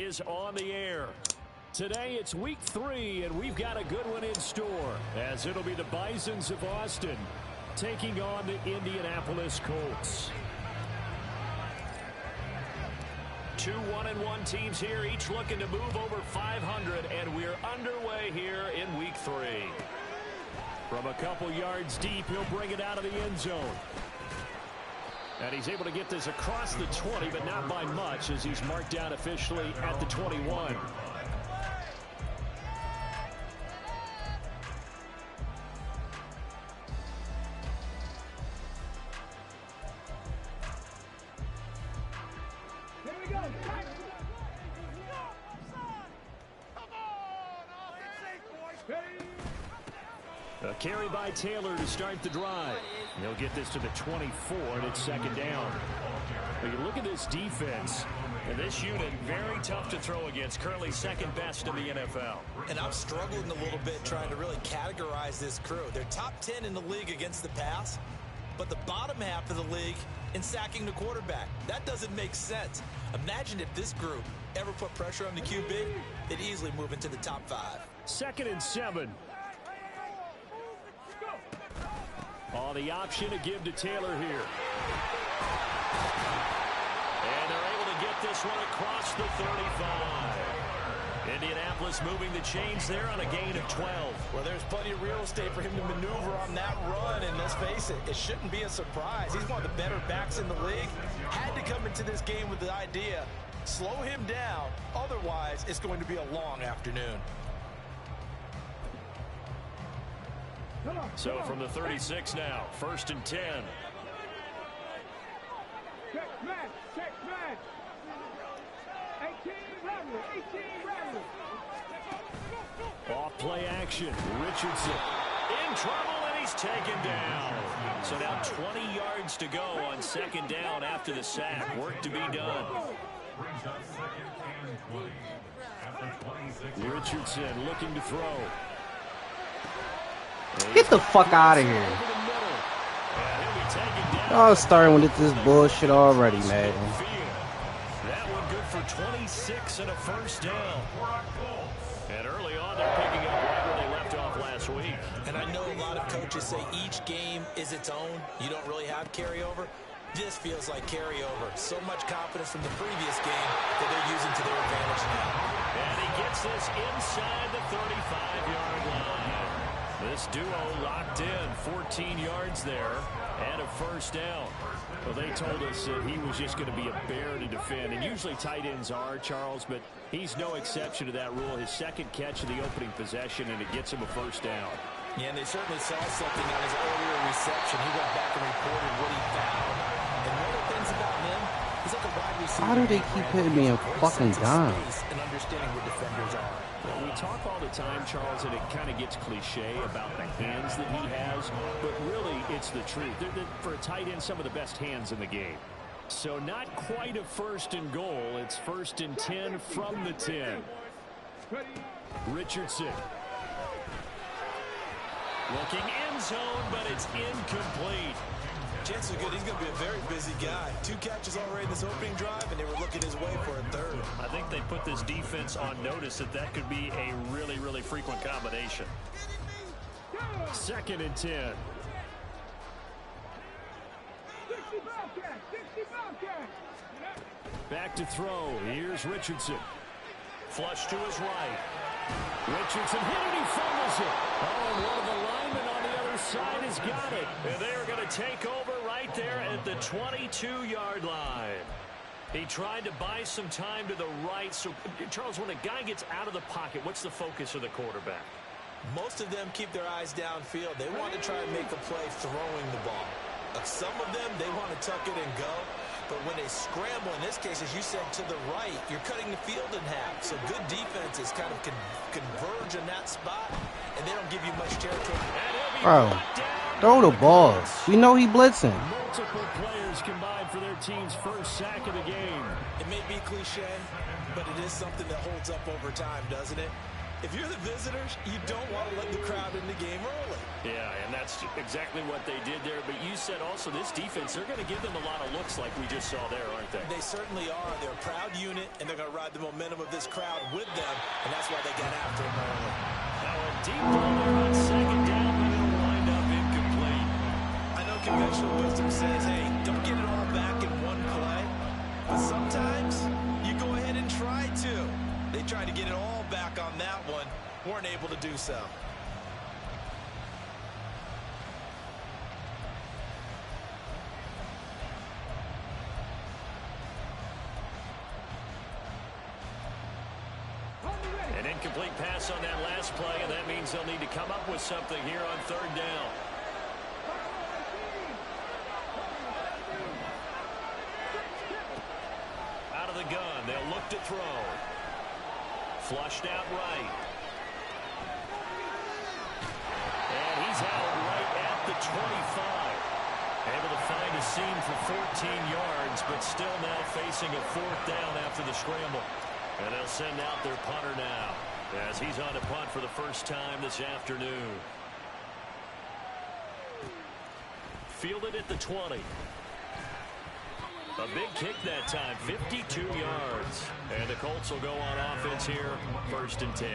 is on the air. Today it's week 3, and we've got a good one in store, as it'll be the Bisons of Austin taking on the Indianapolis Colts. 2 1-1 teams here, each looking to move over 500, and we're underway here in week 3. From a couple yards deep, he'll bring it out of the end zone. And he's able to get this across the 20, but not by much, as he's marked down officially at the 21. A carry by Taylor to start the drive. He'll get this to the 24, and it's second down. But you look at this defense, and this unit, very tough to throw against, currently second best in the NFL. And I'm struggling a little bit trying to really categorize this crew. They're top 10 in the league against the pass, but the bottom half of the league in sacking the quarterback. That doesn't make sense. Imagine if this group ever put pressure on the QB, they'd easily move into the top 5. 2nd and 7. Oh, the option to give to Taylor here. And they're able to get this one across the 35. Indianapolis moving the chains there on a gain of 12. Well, there's plenty of real estate for him to maneuver on that run, and let's face it, it shouldn't be a surprise. He's one of the better backs in the league. Had to come into this game with the idea, slow him down, otherwise it's going to be a long afternoon. So from the 36 now, 1st and 10. Check man. 18 Rattler. Off play action. Richardson in trouble, and he's taken down. So now 20 yards to go on 2nd down after the sack. Work to be done. Richardson looking to throw. Get the fuck out of here. Y'all starting with this bullshit already, man. That one good for 26 and a 1st down. And early on, they're picking up right where they left off last week. And I know a lot of coaches say each game is its own. You don't really have carryover. This feels like carryover. So much confidence from the previous game that they're using to their advantage now. And he gets this inside the 35-yard line. This duo locked in, 14 yards there, and a 1st down. Well, they told us that he was just going to be a bear to defend, and usually tight ends are, Charles, but he's no exception to that rule. His 2nd catch of the opening possession, and it gets him a 1st down. Yeah, and they certainly saw something on his earlier reception. He went back and reported what he found. And one of the things about him, he's like a wide receiver. How do they keep hitting me in fucking dime? And understanding what defenders are. Well, we talk all the time, Charles, and it kind of gets cliche about the hands that he has, but really it's the truth. For a tight end, some of the best hands in the game. So not quite a 1st and goal. It's 1st and 10 from the 10. Richardson. Looking end zone, but it's incomplete. Chances are good he's going to be a very busy guy. 2 catches already in this opening drive, and they were looking his way for a 3rd. I think they put this defense on notice that could be a really, really frequent combination. 2nd and 10. Back to throw. Here's Richardson. Flush to his right. Richardson hit it. He fumbles it. Oh, and one of the linemen on the other side has got it. And they are going to take over right there at the 22-yard line. He tried to buy some time to the right. So, Charles, when a guy gets out of the pocket, what's the focus of the quarterback? Most of them keep their eyes downfield. They want to try and make a play throwing the ball. Some of them, they want to tuck it and go. But when they scramble, in this case, as you said, to the right, you're cutting the field in half. So good defenses kind of converge in that spot, and they don't give you much territory. Bro, throw the ball. We know he blitzing. Multiple players combined for their team's 1st sack of the game. It may be cliche, but it is something that holds up over time, doesn't it? If you're the visitors, you don't want to let the crowd in the game early. Yeah, and that's exactly what they did there. But you said also this defense, they're going to give them a lot of looks like we just saw there, aren't they? They certainly are. They're a proud unit, and they're going to ride the momentum of this crowd with them, and that's why they got after them early. Now a deep ball there on second down, but it'll wind up incomplete. I know conventional wisdom says, hey, don't get it all back in one play. But sometimes you go ahead and try to. They tried to get it all back on that one. Weren't able to do so. An incomplete pass on that last play, and that means they'll need to come up with something here on third down. Out of the gun, they'll look to throw. Flushed out right. And he's out right at the 25. Able to find a seam for 14 yards, but still now facing a fourth down after the scramble. And they'll send out their punter now as he's on to punt for the first time this afternoon. Fielded at the 20. A big kick that time, 52 yards. And the Colts will go on offense here, 1st and 10.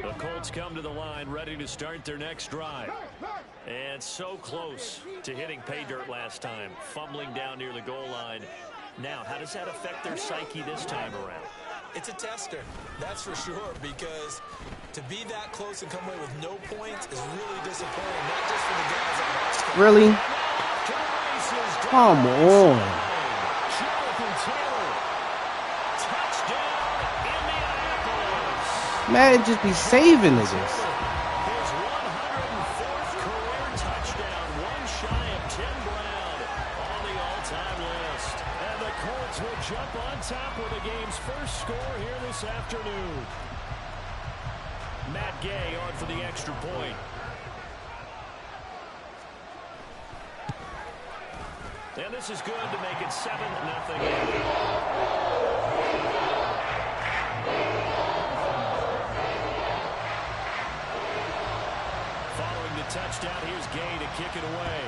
The Colts come to the line ready to start their next drive. And so close to hitting pay dirt last time, fumbling down near the goal line. Now, how does that affect their psyche this time around? It's a tester, that's for sure, because to be that close and come away with no points is really disappointing, not just for the guys on the score. Really? Come on. Madden just be saving niggas. His 104th career touchdown, one shy of Tim Brown on the all-time list. And the Colts will jump on top with the game's first score here this afternoon. Matt Gay on for the extra point. And this is good to make it 7-0. Touchdown. Here's Gay to kick it away.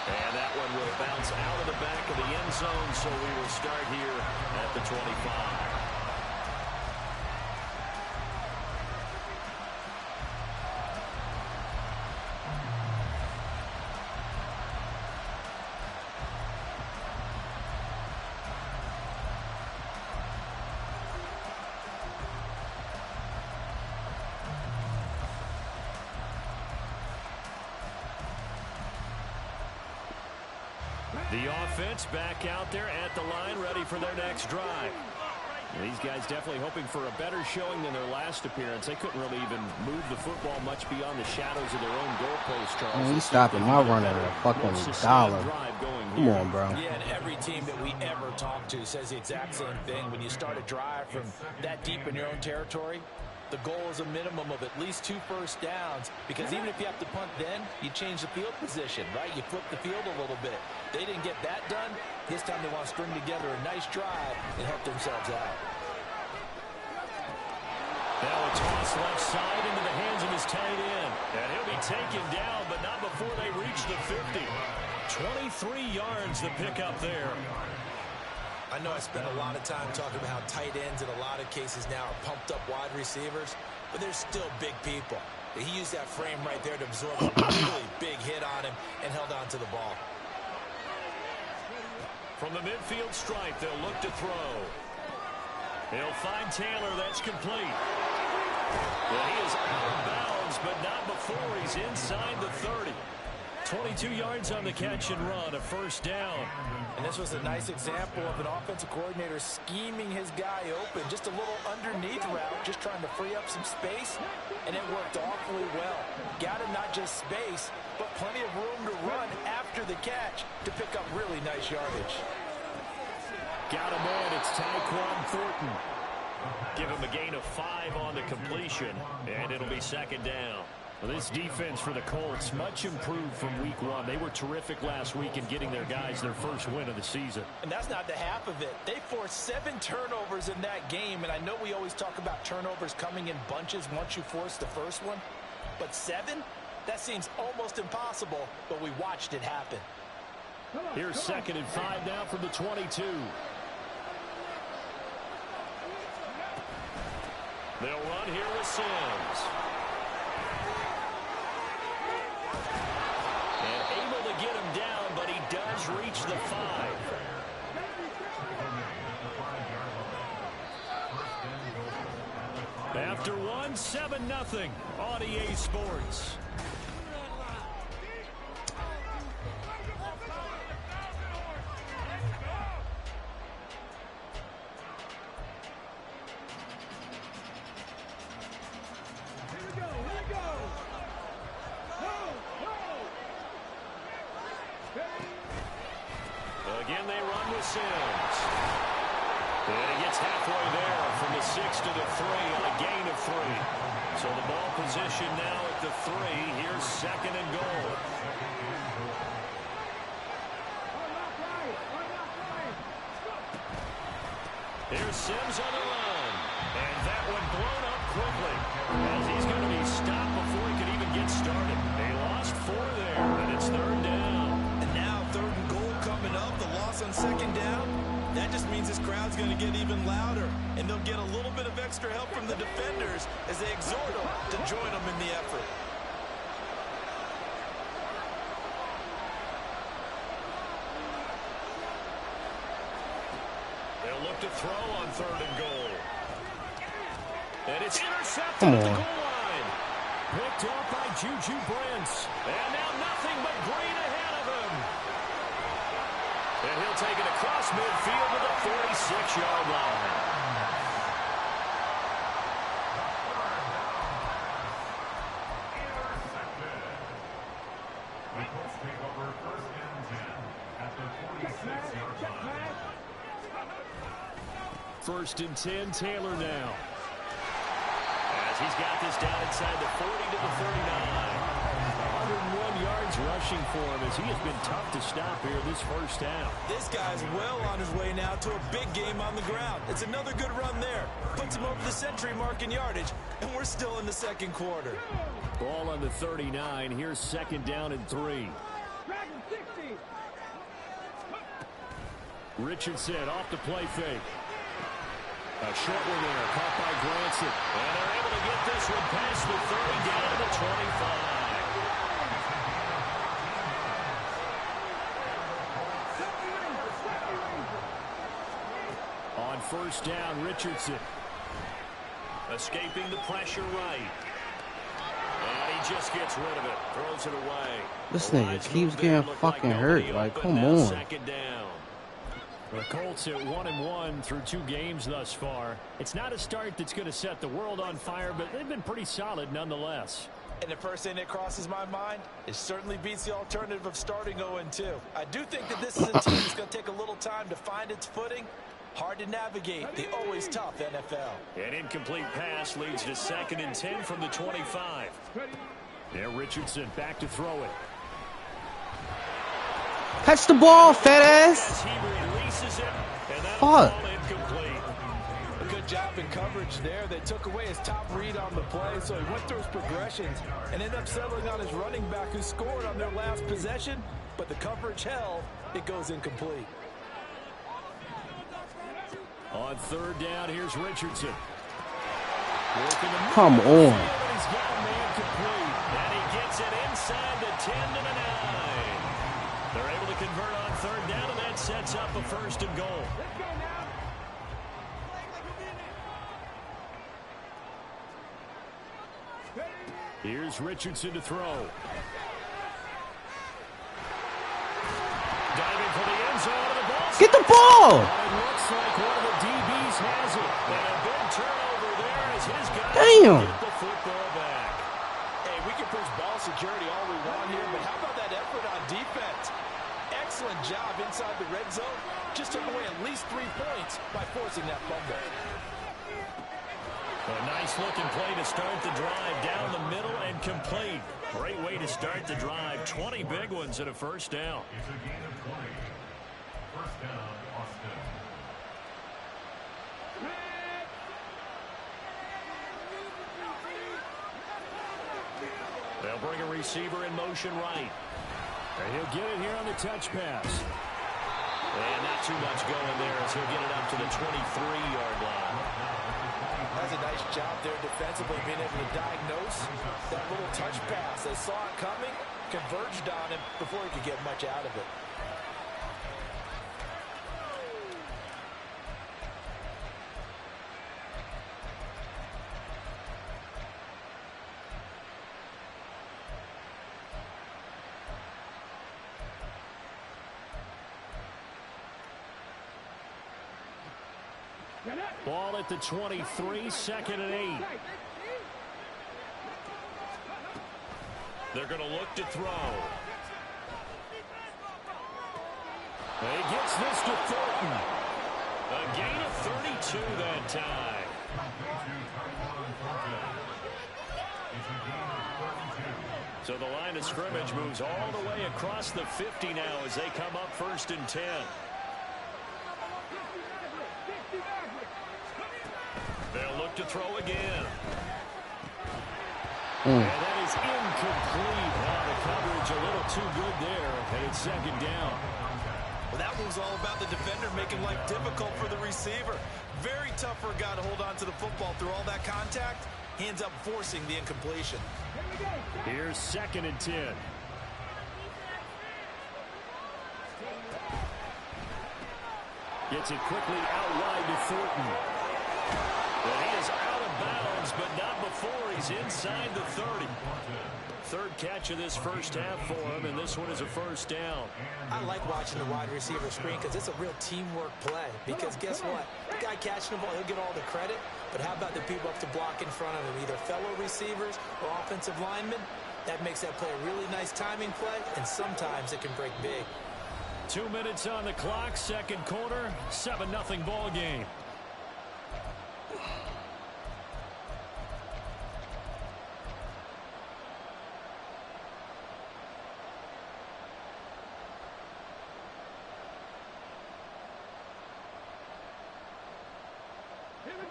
And that one will bounce out of the back of the end zone, so we will start here at the 25. The offense back out there at the line, ready for their next drive. These guys definitely hoping for a better showing than their last appearance. They couldn't really even move the football much beyond the shadows of their own goalpost, Charles. Man, he's stopping my run at a fucking dollar. Come on, bro. Yeah, and every team that we ever talk to says the exact same thing. When you start a drive from that deep in your own territory, the goal is a minimum of at least 2 first downs, because even if you have to punt then, you change the field position, right? You flip the field a little bit. They didn't get that done. This time they want to string together a nice drive and help themselves out. Now a toss left side into the hands of his tight end. And he'll be taken down, but not before they reach the 50. 23 yards to pick up there. I know I spent a lot of time talking about how tight ends in a lot of cases now are pumped up wide receivers, but they're still big people. He used that frame right there to absorb a really big hit on him and held on to the ball. From the midfield stripe, they'll look to throw. He'll find Taylor. That's complete. Well, he is out of bounds, but not before he's inside the 30. 22 yards on the catch and run, a first down. And this was a nice example of an offensive coordinator scheming his guy open. Just a little underneath route, just trying to free up some space, and it worked awfully well. Got him not just space, but plenty of room to run after the catch to pick up really nice yardage. Got him on. It's Tyquan Thornton. Give him a gain of 5 on the completion, and it'll be second down. Well, this defense for the Colts, much improved from week one. They were terrific last week in getting their guys their first win of the season. And that's not the half of it. They forced 7 turnovers in that game, and I know we always talk about turnovers coming in bunches once you force the first one, but 7? That seems almost impossible, but we watched it happen. Here's 2nd and 5 now from the 22. They'll run here with Sims. And able to get him down, but he does reach the 5. After one, 7-0 on EA Sports. Again, they run with Sims. And he gets halfway there from the 6 to the 3 on a gain of 3. So the ball position now at the 3. Here's 2nd and goal. Here's Sims on the run. And that one blown up quickly, as he's going to be stopped before he can even get started. They lost 4 there, and it's 3rd down. And now 3rd and goal coming up. The loss on 2nd down. That just means this crowd's going to get even louder, and they'll get a little bit of extra help from the defenders as they exhort them to join them in the effort. They'll look to throw on 3rd and goal. And it's intercepted Come at the on. goal line. Picked off by Juju Brents. And now nothing but green ahead of him. And he'll take it across midfield to the 46-yard line. First and 10, Taylor now. As he's got this down inside the 40 to the 39. 101 yards rushing for him as he has been tough to stop here this first half. This guy's well on his way now to a big game on the ground. It's another good run there. Puts him over the century mark in yardage, and we're still in the 2nd quarter. Ball on the 39. Here's 2nd down and 3. Richardson off the play fake. A short one there, caught by Granson. And they're able to get this one past the 30 down to the 25. On 1st down, Richardson. Escaping the pressure right. And he just gets rid of it. Throws it away. This nigga keeps getting fucking hurt. Like, come on. 2nd down. The Colts at 1-1 through 2 games thus far. It's not a start that's going to set the world on fire, but they've been pretty solid nonetheless. And the first thing that crosses my mind, it certainly beats the alternative of starting 0-2. I do think that this is a team that's going to take a little time to find its footing. Hard to navigate the always tough NFL. An incomplete pass leads to 2nd and 10 from the 25. There, Richardson back to throw it. Catch the ball, fat ass. He releases it, and that Fuck. ball incomplete. A good job in coverage there. They took away his top read on the play, so he went through his progressions and ended up settling on his running back who scored on their last possession, but the coverage held. It goes incomplete. On 3rd down, here's Richardson. Come on. He's got a man complete, and he gets it inside the 10 to the 9. They're able to convert on 3rd down, and that sets up a 1st and goal. Here's Richardson to throw. Diving for the end zone of the ball. Get the ball. It looks like one of the DBs has it. And a big turnover there as his guys Damn. get the football back. Hey, we can push ball security all we want here, but how about that effort on defense? Excellent job inside the red zone. Just took away at least 3 points by forcing that fumble. A nice-looking play to start the drive down the middle and complete. Great way to start the drive. 20 big ones and a first down. It's a gain of 20. First down, Austin. They'll bring a receiver in motion right. And he'll get it here on the touch pass. And not too much going there as he'll get it up to the 23-yard line. That's a nice job there defensively, being able to diagnose that little touch pass. They saw it coming, converged on him before he could get much out of it. Ball at the 23, second and 8. They're going to look to throw. He gets this to Thornton. A gain of 32 that time. So the line of scrimmage moves all the way across the 50 now as they come up 1st and 10. They'll look to throw again. And that is incomplete. The coverage a little too good there, and it's second down. Well, that move's all about the defender making life difficult for the receiver. Very tough for a guy to hold on to the football through all that contact. He ends up forcing the incompletion. Here's 2nd and 10. Gets it quickly out wide to Thornton. Well, he is out of bounds, but not before he's inside the 30. Third catch of this first half for him, and this one is a first down. I like watching the wide receiver screen because it's a real teamwork play. Because guess what? The guy catching the ball, he'll get all the credit. But how about the people up to block in front of him, either fellow receivers or offensive linemen? That makes that play a really nice timing play, and sometimes it can break big. 2 minutes on the clock, second quarter, 7-0 ball game.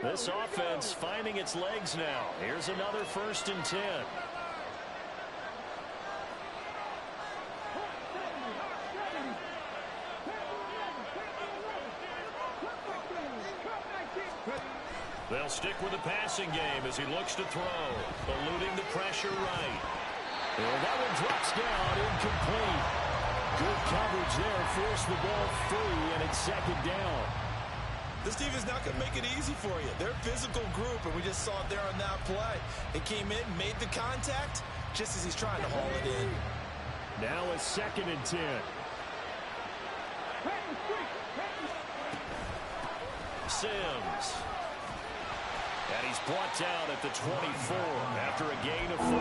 This offense finding its legs now. Here's another 1st and 10. They'll stick with the passing game as he looks to throw, eluding the pressure right. And that one drops down, incomplete. Good coverage there, forced the ball free, and it's second down. This team is not going to make it easy for you. They're a physical group, and we just saw it there on that play. It came in, made the contact, just as he's trying to haul it in. Now it's 2nd and 10. Sims. And he's brought down at the 24 after a gain of 4.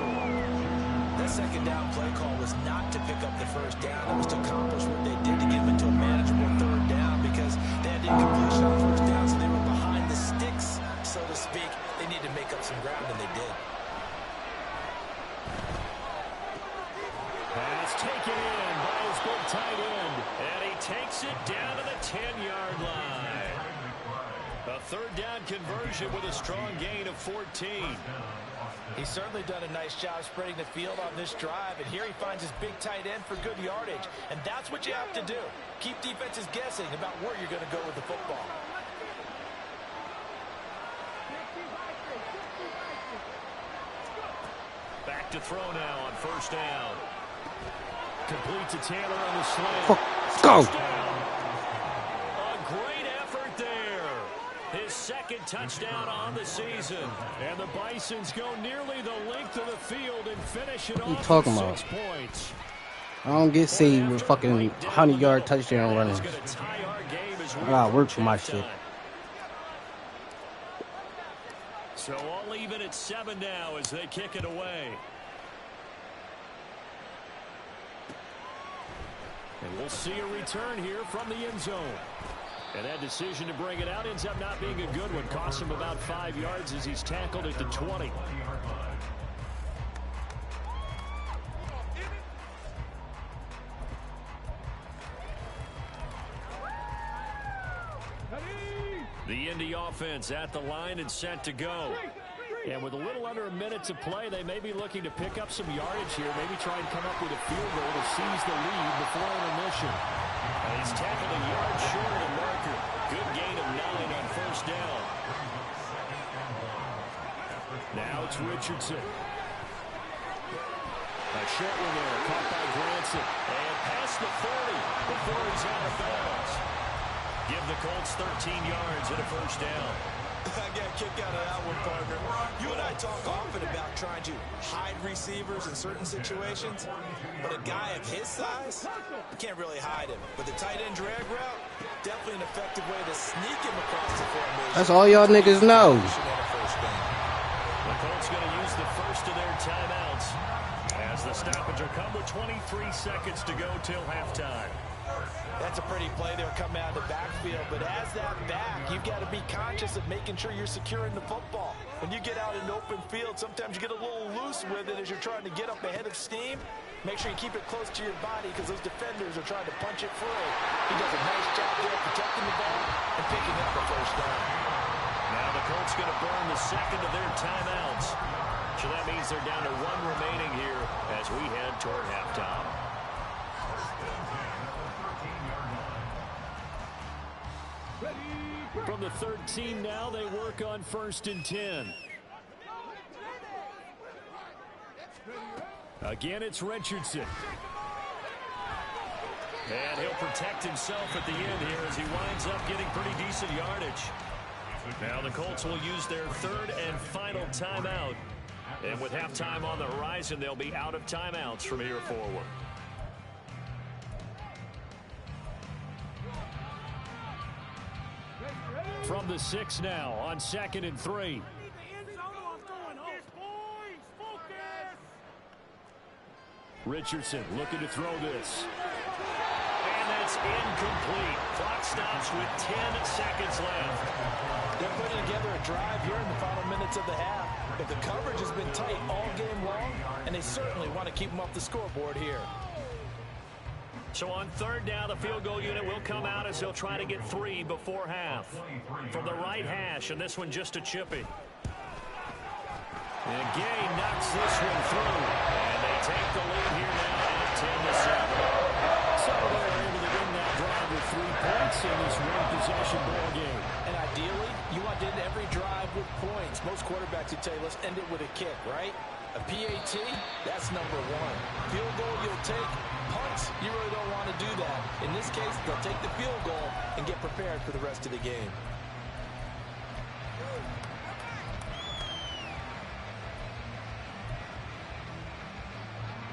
That second down play call was not to pick up the first down. It was to accomplish what they did to get them into a manageable third down because they had incompletion on first down, so they were behind the sticks, so to speak. They needed to make up some ground, and they did. Pass taken in by his big tight end, and he takes it down to the 10-yard line. A third down conversion with a strong gain of 14. He's certainly done a nice job spreading the field on this drive, and here he finds his big tight end for good yardage. And that's what you have to do. Keep defenses guessing about where you're going to go with the football. Back to throw now on first down. Complete to Taylor on the slant. Go! A great effort there. His second touchdown on the season. And the Bisons go nearly the length of the field and finish it off talking with about? 6 points. I don't get saved with fucking 100-yard touchdown running. I gotta work for my shit. So all even at 7 now as they kick it away. And we'll see a return here from the end zone. And that decision to bring it out ends up not being a good one. Costs him about 5 yards as he's tackled at the 20. The Indy offense at the line and set to go. And with a little under a minute to play, they may be looking to pick up some yardage here, maybe try and come up with a field goal to seize the lead before intermission. And he's tackled a yard short of the marker. Good gain of 9 on first down. Now it's Richardson. A short one there, caught by Granson. And past the 40 before he's out of bounds. Give the Colts 13 yards and a first down. I got a kick out of that one, partner. You and I talk often about trying to hide receivers in certain situations, but a guy of his size, you can't really hide him. But the tight end drag route, definitely an effective way to sneak him across the formation. That's all y'all niggas know. The Colts going to use the first of their timeouts as the stoppage will come with 23 seconds to go till halftime. That's a pretty play. They'll come out of the backfield. But as that back, you've got to be conscious of making sure you're securing the football. When you get out in open field, sometimes you get a little loose with it as you're trying to get up ahead of steam. Make sure you keep it close to your body because those defenders are trying to punch it free. He does a nice job there protecting the ball and picking up the first down. Now the Colts going to burn the second of their timeouts. So that means they're down to 1 remaining here as we head toward halftime. From the 13 now, they work on 1st and 10. Again, it's Richardson. And he'll protect himself at the end here as he winds up getting pretty decent yardage. Now the Colts will use their 3rd and final timeout. And with halftime on the horizon, they'll be out of timeouts from here forward. From the 6 now on 2nd and 3. Richardson looking to throw this. And that's incomplete. Clock stops with 10 seconds left. They're putting together a drive here in the final minutes of the half. But the coverage has been tight all game long, and they certainly want to keep them off the scoreboard here. So on 3rd down, the field goal unit will come out as they'll try to get 3 before half. From the right hash, and this one just a chippy. And Gay knocks this one through. And they take the lead here now at 10-7. So they're able to win that drive with 3 points in this one-possession ball game. And ideally, you want to end every drive with points. Most quarterbacks would tell you, let's end it with a kick, right? A PAT, that's number 1. Field goal you'll take. Punts, you really don't want to do that. In this case, they'll take the field goal and get prepared for the rest of the game.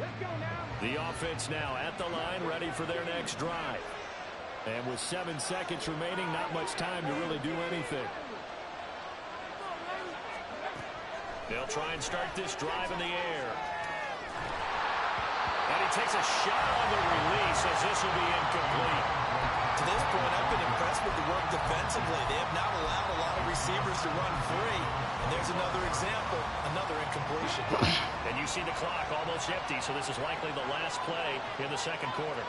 Let's go now. The offense now at the line, ready for their next drive. And with 7 seconds remaining, not much time to really do anything. They'll try and start this drive in the air. And he takes a shot on the release as this will be incomplete. To this point, I've been impressed with the work defensively. They have not allowed a lot of receivers to run free. And there's another example, another incompletion. And you see the clock almost empty, so this is likely the last play in the 2nd quarter.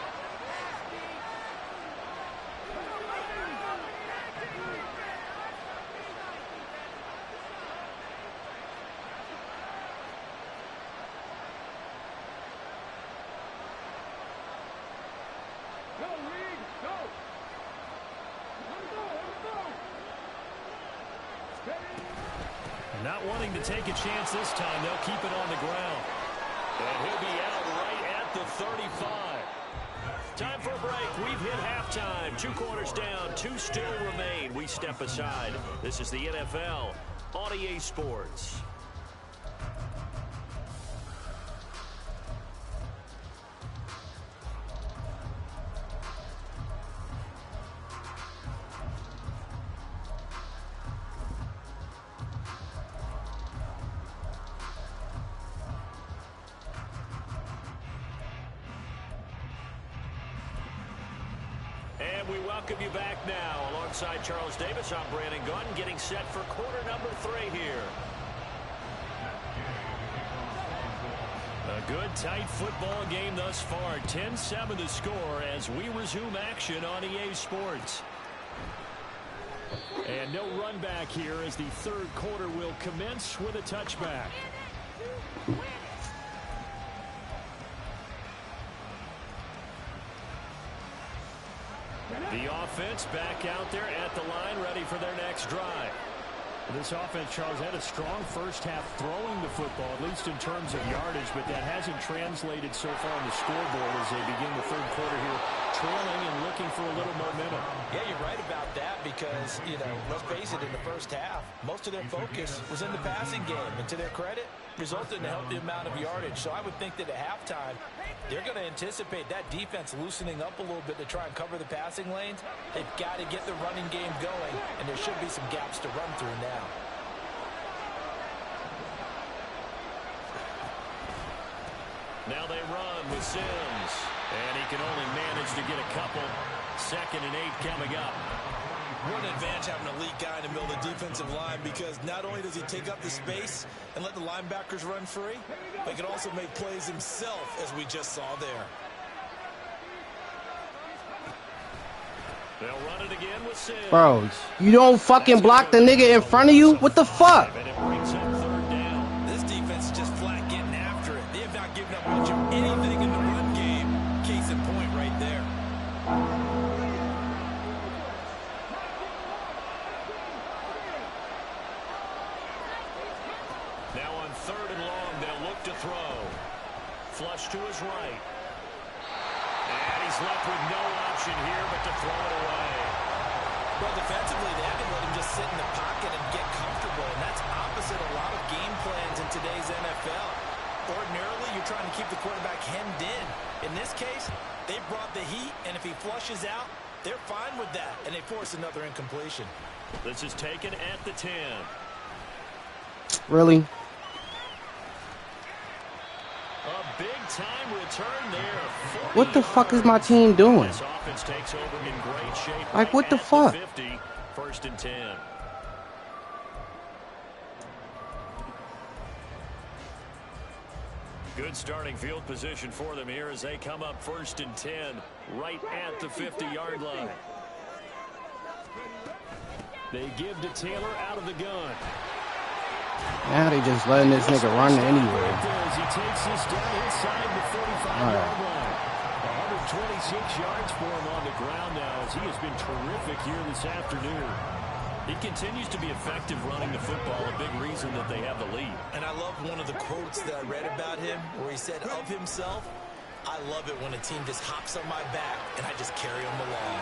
Go, Reed, go. Not wanting to take a chance this time, they'll keep it on the ground. And he'll be out right at the 35. Time for a break. We've hit halftime. 2 quarters down, 2 still remain. We step aside. This is the NFL on EA Sports. And we welcome you back now. Alongside Charles Davis, I'm Brandon Gunn, getting set for quarter number 3 here. A good, tight football game thus far. 10-7 the score as we resume action on EA Sports. And no run back here as the third quarter will commence with a touchback. The offense back out there at the line, ready for their next drive. This offense, Charles, had a strong first half throwing the football, at least in terms of yardage, but that hasn't translated so far on the scoreboard as they begin the third quarter here, trailing and looking for a little momentum. Yeah, you're right about that because, let's face it, in the first half, most of their focus was in the passing game. And to their credit, resulted in a healthy amount of yardage. So I would think that at halftime, they're going to anticipate that defense loosening up a little bit to try and cover the passing lanes. They've got to get the running game going, and there should be some gaps to run through now. Now they run with Sims, and he can only manage to get a couple. 2nd and 8 coming up. What an advantage having an elite guy in the middle of the defensive line, because not only does he take up the space and let the linebackers run free, but he can also make plays himself, as we just saw there. They'll run it again with Sims. Bro, you don't fucking block the nigga in front of you? What the fuck? And it brings up 3rd down. This defense is just flat getting after it. They have not given up much of anything in the run game. Case in point right there. Now on 3rd and long, they'll look to throw. Flush to his right. And he's left with no option here but to throw it away. Well, defensively, they haven't let him just sit in the pocket and get comfortable, and that's opposite a lot of game plans in today's NFL. Ordinarily, you're trying to keep the quarterback hemmed in. In this case, they brought the heat, and if he flushes out, they're fine with that, and they force another incompletion. This is taken at the 10. Really? A big-time return there. What the fuck is my team doing? This offense takes over in great shape. Like, what the at fuck? 50, 1st and 10. Good starting field position for them here as they come up 1st and 10, right at the 50-yard line. They give to Taylor out of the gun. Now they just letting this nigga run anywhere. As he takes this down inside the 45-yard line. 126 yards for him on the ground now as he has been terrific here this afternoon. He continues to be effective running the football, a big reason that they have the lead. And I love one of the quotes that I read about him where he said of himself, "I love it when a team just hops on my back and I just carry them along."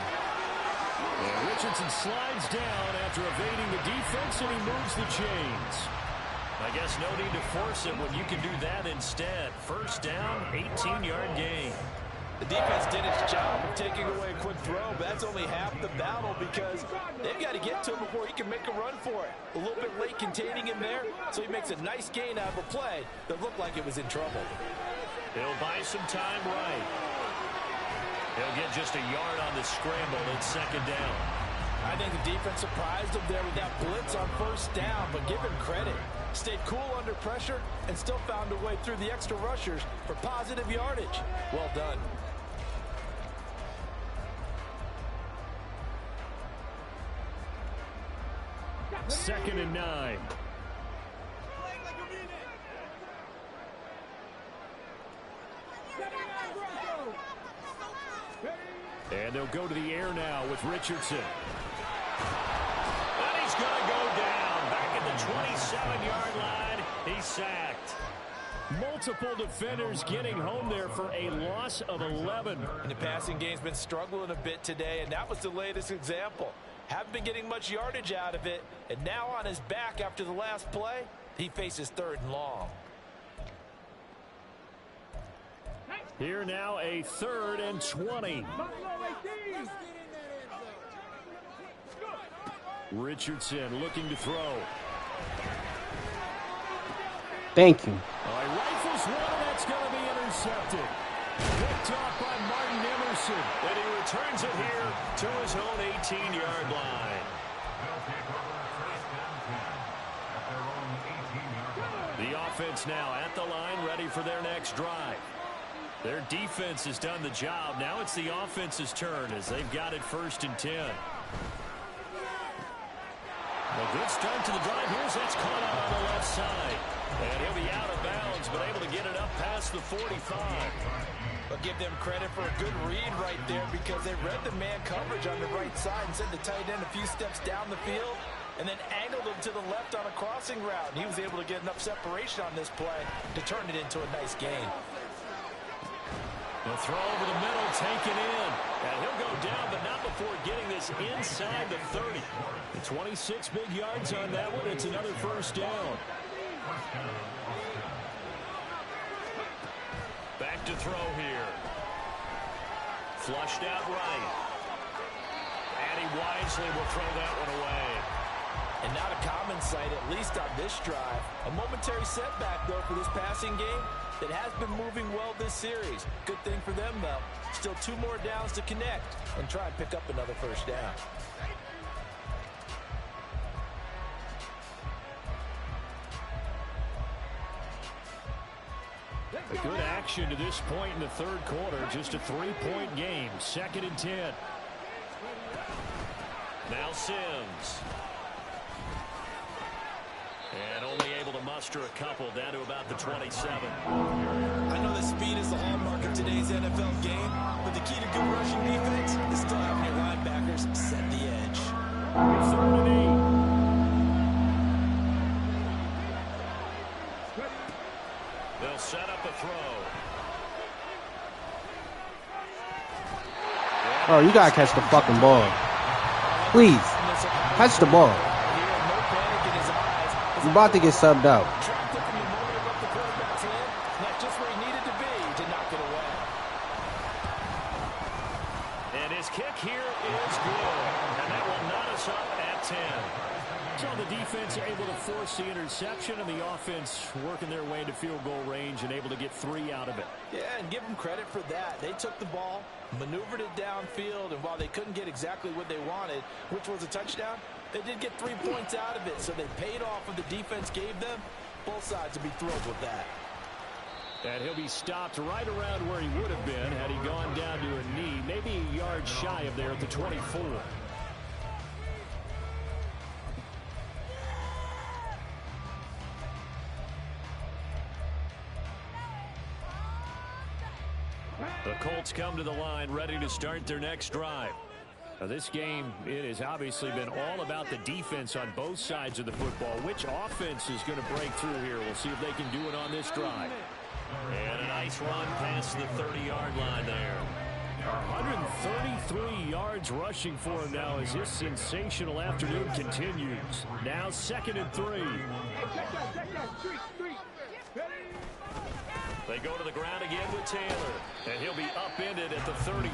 And Richardson slides down after evading the defense, and he moves the chains. I guess no need to force it when you can do that instead. 1st down, 18-yard gain. The defense did its job of taking away a quick throw, but that's only half the battle because they've got to get to him before he can make a run for it. A little bit late containing him there, so he makes a nice gain out of a play that looked like it was in trouble. He'll buy some time right. He'll get just a yard on the scramble at 2nd down. I think the defense surprised him there with that blitz on 1st down, but give him credit. Stayed cool under pressure and still found a way through the extra rushers for positive yardage. Well done. Second and 9. And they'll go to the air now with Richardson. And he's going to go down. Back at the 27-yard line. He's sacked. Multiple defenders getting home there for a loss of 11. And the passing game's been struggling a bit today, and that was the latest example. Haven't been getting much yardage out of it, and now on his back after the last play, he faces 3rd and long. Here now a 3rd and 20. Richardson looking to throw. Thank you. Rifles one, and that's going to be intercepted. Picked off by Martin Richardson. And he returns it here to his own 18-yard line. They'll take over first down 10 at their own 18-yard line. The offense now at the line, ready for their next drive. Their defense has done the job. Now it's the offense's turn as they've got it 1st and 10. A good start to the drive. Here's that's caught out on the left side. And he'll be out of bounds, but able to get it up past the 45. But give them credit for a good read right there because they read the man coverage on the right side and sent the tight end a few steps down the field and then angled him to the left on a crossing route. And he was able to get enough separation on this play to turn it into a nice gain. The throw over the middle, taken in. And he'll go down, but not before getting this inside the 30. The 26 big yards on that one. It's another 1st down. Back to throw here. Flushed out right. And he wisely will throw that one away. And not a common sight, at least on this drive. A momentary setback, though, for this passing game that has been moving well this series. Good thing for them, though. Still 2 more downs to connect and try and pick up another 1st down. A good action to this point in the 3rd quarter. Just a 3-point game. 2nd and 10. Now Sims. And only able to muster a couple down to about the 27. I know that speed is the hallmark of today's NFL game, but the key to good rushing defense is still having your linebackers set the edge. 3rd and 8. They'll set up a throw. Oh, you gotta catch the fucking ball. Please, catch the ball. You're about to get subbed out. And his kick here is good. And that will knot us up at 10. So the defense able to force the interception, and the offense working their way into field goal range and able to get 3 out of it. Yeah, and give them credit for that. They took the ball, maneuvered it downfield, and while they couldn't get exactly what they wanted, which was a touchdown, they did get 3 points out of it, so they paid off what the defense gave them. Both sides would be thrilled with that. And he'll be stopped right around where he would have been had he gone down to a knee, maybe a yard shy of there at the 24. The Colts come to the line ready to start their next drive. Now this game, it has obviously been all about the defense on both sides of the football. Which offense is going to break through here? We'll see if they can do it on this drive. And a nice run past the 30-yard line there. 133 yards rushing for him now as this sensational afternoon continues. Now 2nd and 3. They go to the ground again with Taylor. And he'll be upended at the 33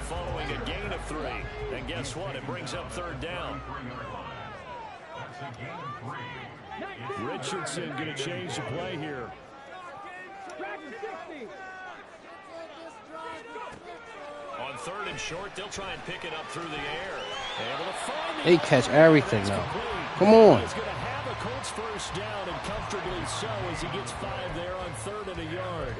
following a gain of 3. And guess what? It brings up 3rd down. Richardson going to change the play here. On 3rd and short, they'll try and pick it up through the air. They catch everything now. Come on. He's going to have a Colts 1st down, and comfortably so as he gets 5 there on 3rd and a yard.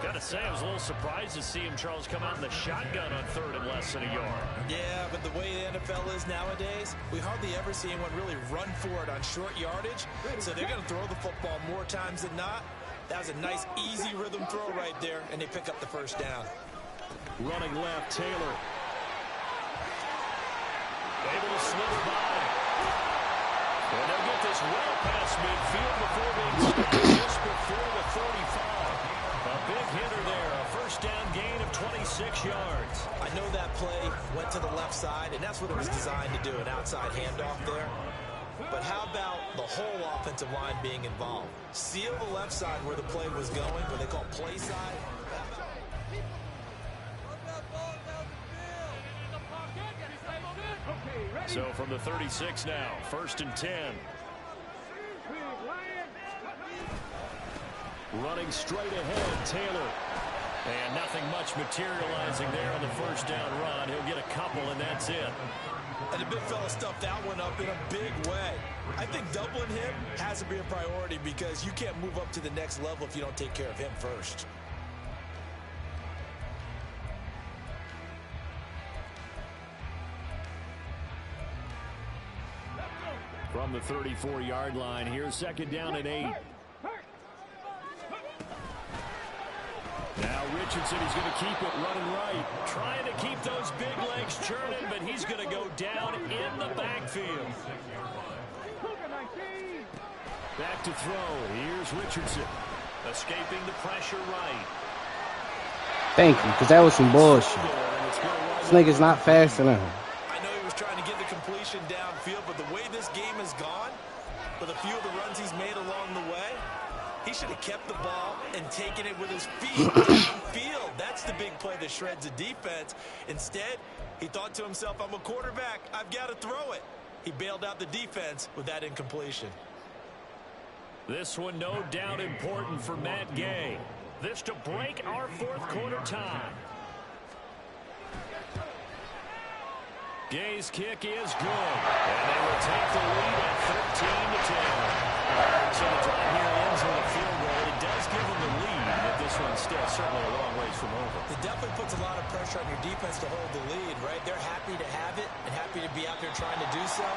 Got to say, I was a little surprised to see him, Charles, come out in the shotgun on 3rd and less than a yard. Yeah, but the way the NFL is nowadays, we hardly ever see anyone really run for it on short yardage. So they're going to throw the football more times than not. That was a nice, easy rhythm throw right there, and they pick up the 1st down. Running left, Taylor. Able to slither by. And they'll get this well past midfield before being stopped just before the 45. A big hitter there. A 1st down gain of 26 yards. I know that play went to the left side, and that's what it was designed to do, an outside handoff there. But how about the whole offensive line being involved? Seal the left side where the play was going, what they call play side. So from the 36 now, 1st and 10. Running straight ahead, Taylor. And nothing much materializing there on the first down run. He'll get a couple, and that's it. And the big fella stuffed that one up in a big way. I think doubling him has to be a priority because you can't move up to the next level if you don't take care of him first. From the 34-yard line, here's second down and 8. Now Richardson, he's going to keep it running right. Trying to keep those big legs churning, but he's going to go down in the backfield. Back to throw. Here's Richardson. Escaping the pressure right. Thank you, because that was some bullshit. This nigga's not fast enough. I know he was trying to get the completion downfield, but the way this game has gone, with a few of the runs he's made along the way, he should have kept the ball and taken it with his feet downfield. That's the big play that shreds the defense. Instead, he thought to himself, I'm a quarterback. I've got to throw it. He bailed out the defense with that incompletion. This one no doubt important for Matt Gay. This to break our fourth quarter tie. Gay's kick is good. And they will take the lead at 13-10. So the drive here ends with a field goal. It does give them the lead, but this one's still certainly a long ways from over. It definitely puts a lot of pressure on your defense to hold the lead, right? They're happy to have it and happy to be out there trying to do so.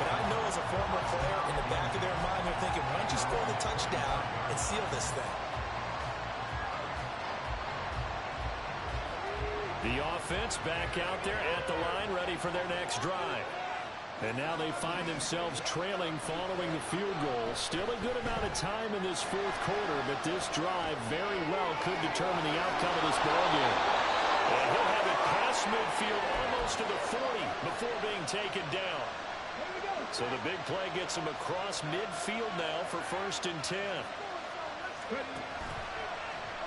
But I know as a former player, in the back of their mind, they're thinking, why don't you score the touchdown and seal this thing? The offense back out there at the line, ready for their next drive. And now they find themselves trailing following the field goal. Still a good amount of time in this fourth quarter, but this drive very well could determine the outcome of this ballgame. And he'll have it past midfield almost to the 40 before being taken down. So the big play gets him across midfield now for 1st and 10.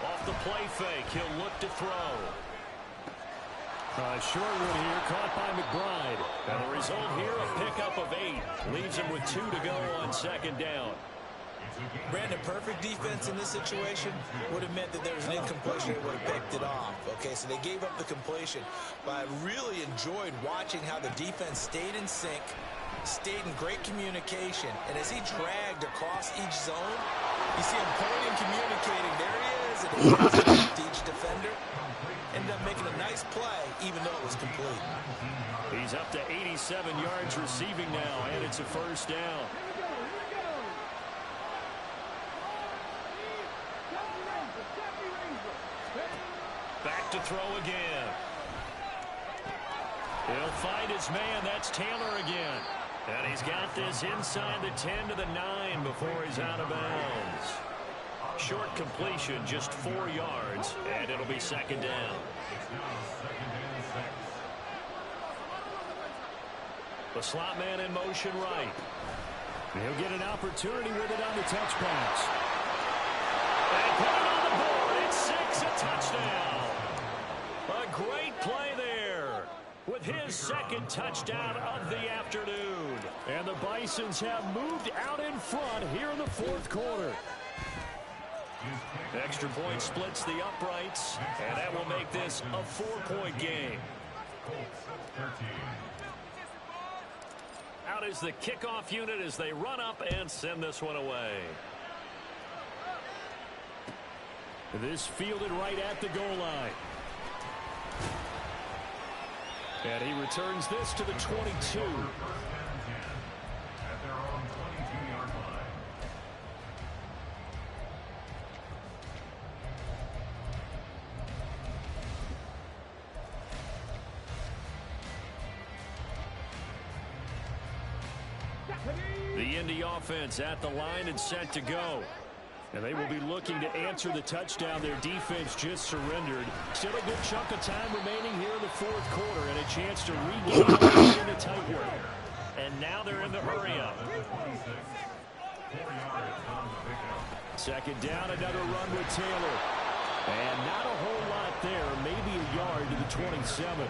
Off the play fake, he'll look to throw. Short one here, caught by McBride. And the result here, a pickup of 8. Leaves him with 2 to go on second down. Brandon, perfect defense in this situation would have meant that there was an incompletion that would have picked it off. Okay, so they gave up the completion. But I really enjoyed watching how the defense stayed in sync, stayed in great communication. And as he dragged across each zone, you see him pointing, communicating. There he is. And he passes it to each defender. Ended up making a nice play, even though it was complete. He's up to 87 yards receiving now, and it's a first down. Back to throw again. He'll find his man. That's Taylor again. And he's got this inside the 10 to the 9 before he's out of bounds. Short completion, just 4 yards, and it'll be second down. The slot man in motion right. He'll get an opportunity with it on the touch pass. And put it on the board. It's 6, a touchdown. A great play there with his second touchdown of the afternoon. And the Bisons have moved out in front here in the fourth quarter. Extra point splits the uprights, and that will make this a 4-point game. Out is the kickoff unit as they run up and send this one away. This fielded right at the goal line. And he returns this to the 22. The Indy offense at the line and set to go. And they will be looking to answer the touchdown their defense just surrendered. Still a good chunk of time remaining here in the fourth quarter and a chance to regain in the tightrope. And now they're in the hurry-up. Second down, another run with Taylor. And not a whole lot there, maybe a yard to the 27.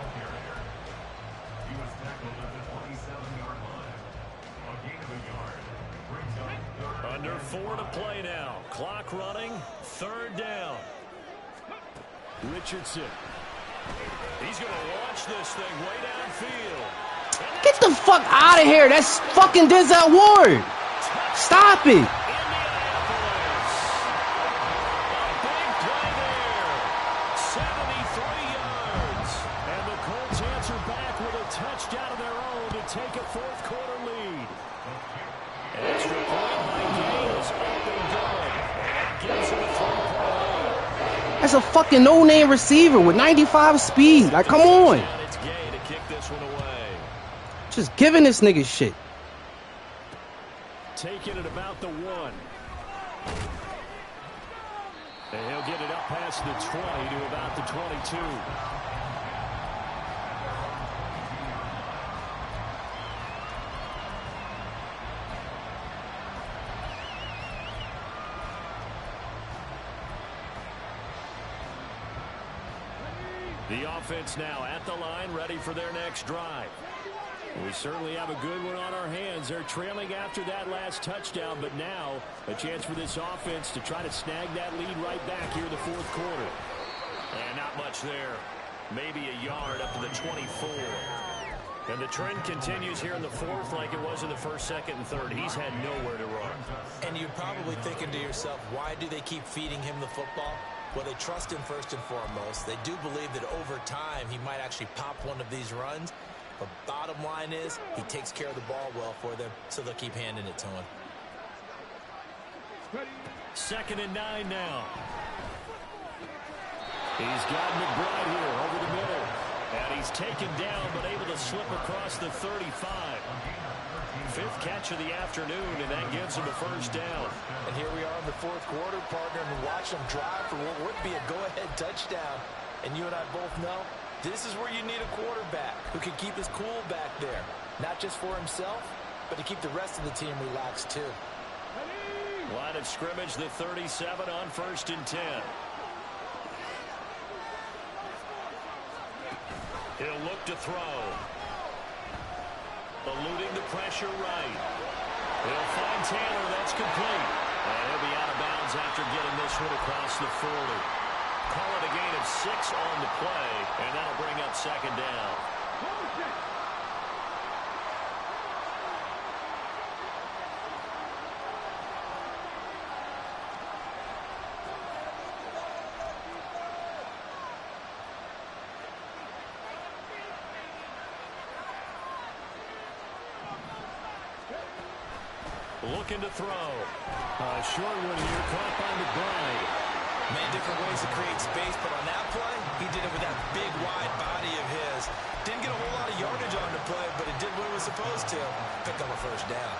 He was tackled at the 27-yard line. A gain of a yard. Brings up third. Under 4 to play now. Clock running. Third down. Richardson. He's going to launch this thing way downfield. Get the fuck out of here. That's fucking Denzel Ward. Stop it. Indianapolis. A big play there. 73 yards. And the Colts answer back with a touchdown of their own to take a fourth quarter lead. Extra point by Gay is up and good. And it gives him a 3-point lead. That's a fucking no-name receiver with 95 speed. Like, come on. It's Gay to kick this one away. Just giving this nigga shit. Taking it about the 1. And he'll get it up past the 20 to about the 22. The offense now at the line, ready for their next drive. We certainly have a good one on our hands. They're trailing after that last touchdown, but now a chance for this offense to try to snag that lead right back here in the fourth quarter. And not much there. Maybe a yard up to the 24. And the trend continues here in the fourth like it was in the first, second, and third. He's had nowhere to run. And you're probably thinking to yourself, why do they keep feeding him the football? Well, they trust him first and foremost. They do believe that over time he might actually pop one of these runs. But bottom line is, he takes care of the ball well for them, so they'll keep handing it to him. 2nd and 9 now. He's got McBride here over the middle. And he's taken down, but able to slip across the 35. 5th catch of the afternoon, and that gives him a first down. And here we are in the fourth quarter, partner, and watch him drive for what would be a go-ahead touchdown. And you and I both know, this is where you need a quarterback who can keep his cool back there. Not just for himself, but to keep the rest of the team relaxed too. Line of scrimmage, the 37 on 1st and 10. He'll look to throw. Eluding the pressure right. He'll find Taylor. That's complete. And he'll be out of bounds after getting this one across the 40. Call it a gain of 6 on the play, and that'll bring up 2nd down. Looking to throw. A short one here, caught by McBride. Many different ways to create space, but on that play, he did it with that big, wide body of his. Didn't get a whole lot of yardage on the play, but it did what it was supposed to. Picked up a first down.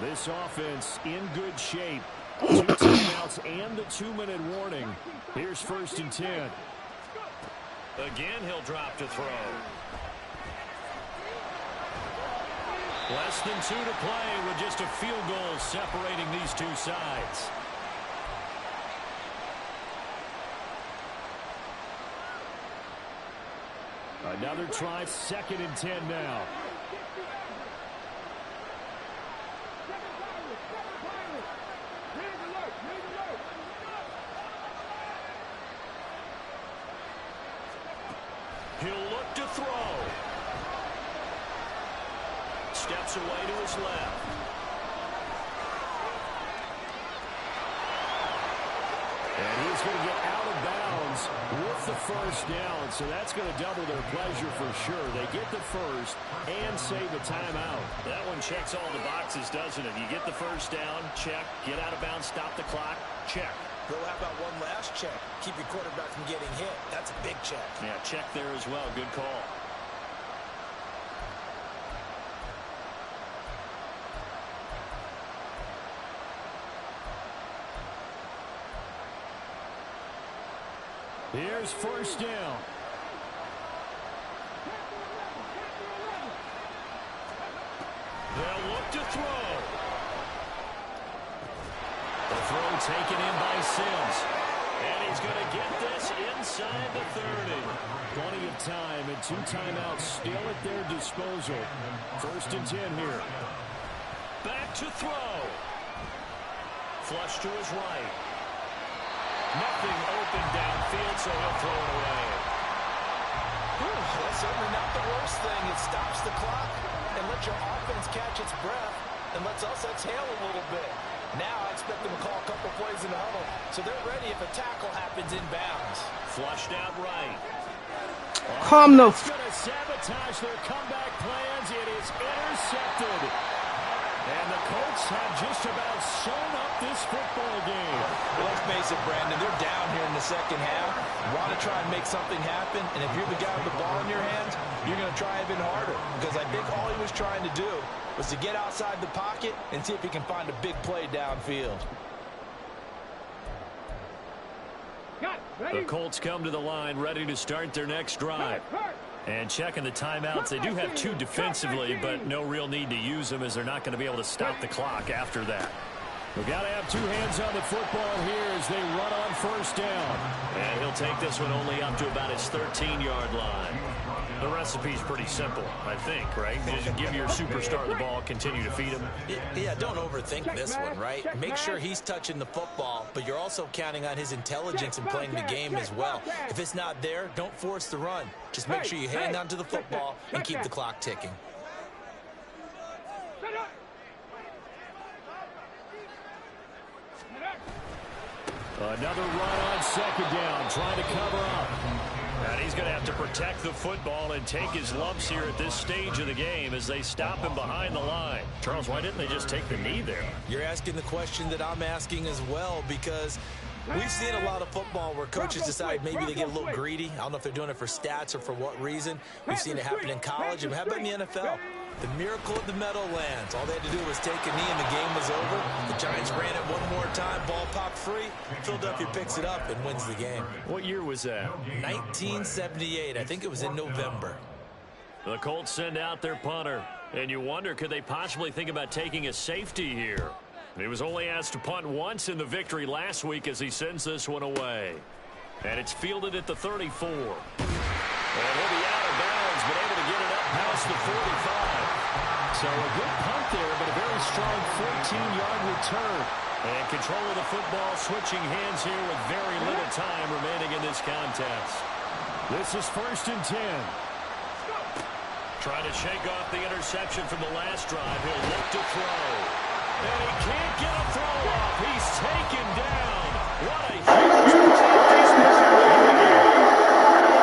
This offense in good shape. 2 timeouts and the 2-minute warning. Here's 1st and 10. Again, he'll drop to throw. Less than 2 to play with just a field goal separating these two sides. Another try, 2nd and 10 now. He'll look to throw. Steps away to his left. And he's going to get out of bounds with the first down. So that's going to double their pleasure for sure. They get the first and save a timeout. That one checks all the boxes, doesn't it? You get the first down, check. Get out of bounds, stop the clock, check. Go, how about one last check? Keep your quarterback from getting hit. That's a big check. Yeah, check there as well. Good call. Here's first down. They'll look to throw. The throw taken in by Sims. And he's going to get this inside the 30. Plenty of time and 2 timeouts still at their disposal. 1st and 10 here. Back to throw. Flush to his right. Nothing open downfield, so he'll throw it away. That's certainly not the worst thing. It stops the clock and lets your offense catch its breath and lets us exhale a little bit. Now I expect them to call a couple plays in the huddle, so they're ready if a tackle happens inbounds. Flushed out right. Calm the It's going to sabotage their comeback plans. It is intercepted. And the Colts have just about sewn up this football game. Well, let's face it, Brandon, they're down here in the second half. Want to try and make something happen, and if you're the guy with the ball in your hands, you're going to try even harder, because I think all he was trying to do was to get outside the pocket and see if he can find a big play downfield. The Colts come to the line ready to start their next drive. And checking the timeouts, they do have 2 defensively, but no real need to use them as they're not going to be able to stop the clock after that. We've got to have 2 hands on the football here as they run on first down. And he'll take this one only up to about his 13-yard line. The recipe's pretty simple, I think, right? Just give your superstar the ball, continue to feed him. Yeah, don't overthink this one, right? Make sure he's touching the football, but you're also counting on his intelligence in playing the game as well. If it's not there, don't force the run. Just make sure you hang on to the football and keep the clock ticking. Another run on second down, trying to cover up. And he's going to have to protect the football and take his lumps here at this stage of the game as they stop him behind the line. Charles, why didn't they just take the knee there? You're asking the question that I'm asking as well, because we've seen a lot of football where coaches decide maybe they get a little greedy. I don't know if they're doing it for stats or for what reason. We've seen it happen in college, and how about in the NFL? The miracle of the Meadowlands. All they had to do was take a knee and the game was over. The Giants ran it one more time, ball popped free. Philadelphia picks it up and wins the game. What year was that? 1978. I think it was in November. The Colts send out their punter. And you wonder, could they possibly think about taking a safety here? He was only asked to punt once in the victory last week as he sends this one away. And it's fielded at the 34. And he'll be out of bounds, but able to get it up past the 45. So a good punt there, but a very strong 14-yard return. And control of the football switching hands here with very little time remaining in this contest. This is 1st and 10. Trying to shake off the interception from the last drive. He'll look to throw. And he can't get a throw off. He's